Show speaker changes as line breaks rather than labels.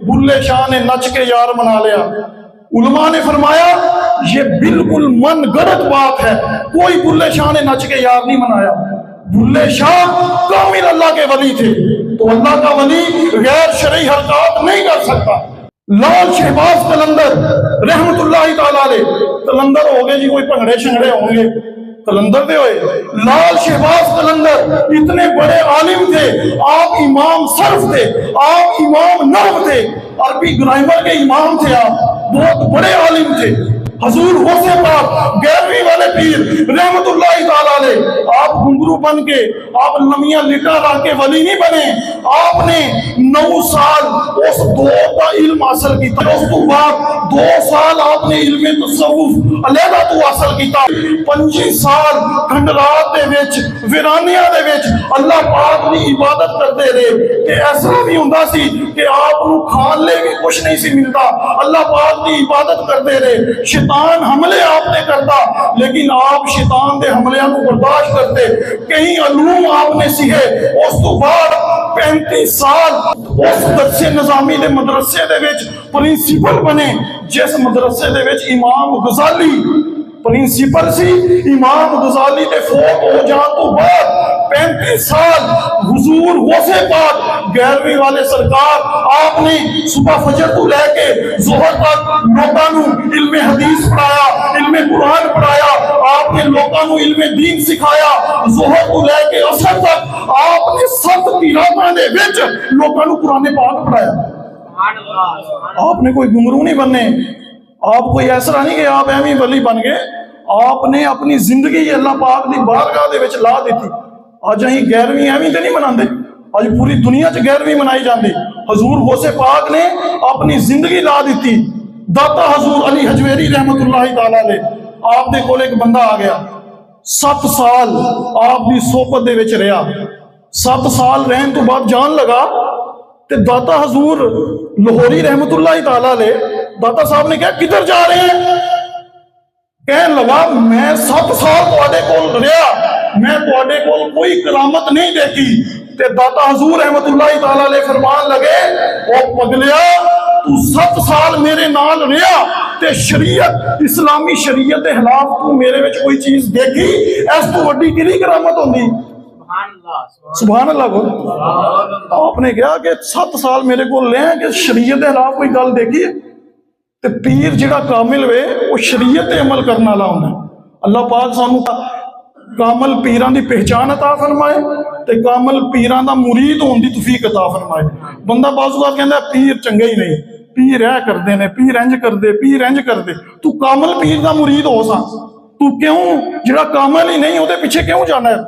बुल्ले शाह ने नच के यार मना लिया। उलमा ने फरमाया ये बिल्कुल मन गलत बात है, कोई बुल्ले शाह ने नच के यार नहीं मनाया। बुल्ले शाह कामिल अल्लाह के वली थे, तो अल्लाह का वली गैर शरई हरकत नहीं कर सकता। लाल शहबाज कलंदर रहमतुल्लाहि ताला अलैह, कलंदर हो गए जी, कोई भंगड़े शंगड़े होंगे, कलंदर दे होए। लाल शहबाज कलंदर इतने बड़े आलिम थे, आप इमाम सर्फ थे, आप इमाम नर्व थे, अरबी ग्रामर के इमाम थे, आप बहुत बड़े आलिम थे। हजूर गौसे पाक 11वीं वाले पीर रहमतुल्लाहि ताला अलैह, आप घुंघरू बन के आप लमिया लिटा ला के वली नहीं बने, आपने 9 साल उस दौर का इल्म हासिल किया। उस तो बाद 2 साल आपने इल्म तसव्वुफ अलहदा तो हासिल किया। 25 साल खंडरात दे विच वीरानिया दे विच अल्लाह पाक की इबादत करते रहे कि ऐसा भी हुंदा सी कि आप नूं खान ले भी कुछ नहीं सी मिलता, अल्लाह पाक की इबादत करते रहे। शैतान हमले आपने करता, लेकिन आप शैतान दे हमलियां को बर्दाश्त करते। कई अलूम आपने सीखे। उस तो बाद 35 साल उस दरसे निजामी दे मदरसे दे विच प्रिंसिपल बने, जिस मदरसे दे विच इमाम गजाली प्रिंसिपल सी। इमाम गजाली दे फोत हो जाने तो बाद 35 साल हुजूर गौसे पाक 11वीं वाले सरकार, आपने सुबह फजर तो लेके जोहर तक लोगों को इल्मे हदीस पढ़ाया, इल्मे कुरान पढ़ाया, आपने लोगों को इल्मे दीन सिखाया। जोहर तो लेके असर तक आपने 7 किरातां दे विच लोगों को कुरान पाक पढ़ाया। आपने कोई घुंघरू नहीं बनने, आप कोई ऐसा नहीं कि आप एवं वली बन गए, आपने अपनी जिंदगी अल्लाह पाक की बारगाह दे विच ला दी। अज अं 11वीं एवं तो नहीं मनाते, अज पूरी दुनिया च 11वीं मनाई जाती। हजूर गौसे पाक ने अपनी जिंदगी ला दी। दाता हजूर अली हजवेरी रहमतुल्लाहि ताला अलैह, आप दे कोल एक बंदा आ गया, 7 साल आपकी सोहबत दे विच रहा। 7 साल रहने तो बाद जान लगा, ते दाता हजूर लाहौरी रहमतुल्लाहि ताला अलैह, दाता साहब ने कहा किधर जा रहे हैं? कहने लगा मैं 7 साल तुहाडे कोल रहा, मैं तुहाडे कोल कोई करामत नहीं देखी। ते दाता हजूर रहमतुल्लाहि ताला अलैह फरमान लगे, ओ पगलिया तू 7 साल मेरे नाल रहा ते शरीयत इस्लामी शरीयत के खिलाफ तू मेरे विच कोई चीज देखी, इस तो वड्डी किहड़ी करामत होंदी? सुभान अल्लाह। आपने कहा कि 7 साल मेरे को ले कि शरीयत के खिलाफ कोई गल देखी है। ते पीर जिहड़ा कामिल वे वो शरीयत ते अमल करने वाला होंदा। अल्लाह पाक सानू कामल पीरां दी पहचान अता फरमाए ते कामल पीरां दा मुरीद होने दी तौफीक अता फरमाए। बंदा बाज़ कहंदा पीर चंगे ही नहीं, पीर ऐ करदे ने, पीर इंज करदे, पीर इंज करदे। तू कामल पीर दा मुरीद हो सा, तू क्यों जिहड़ा कामल ही नहीं उहदे पिछे क्यों जाना है?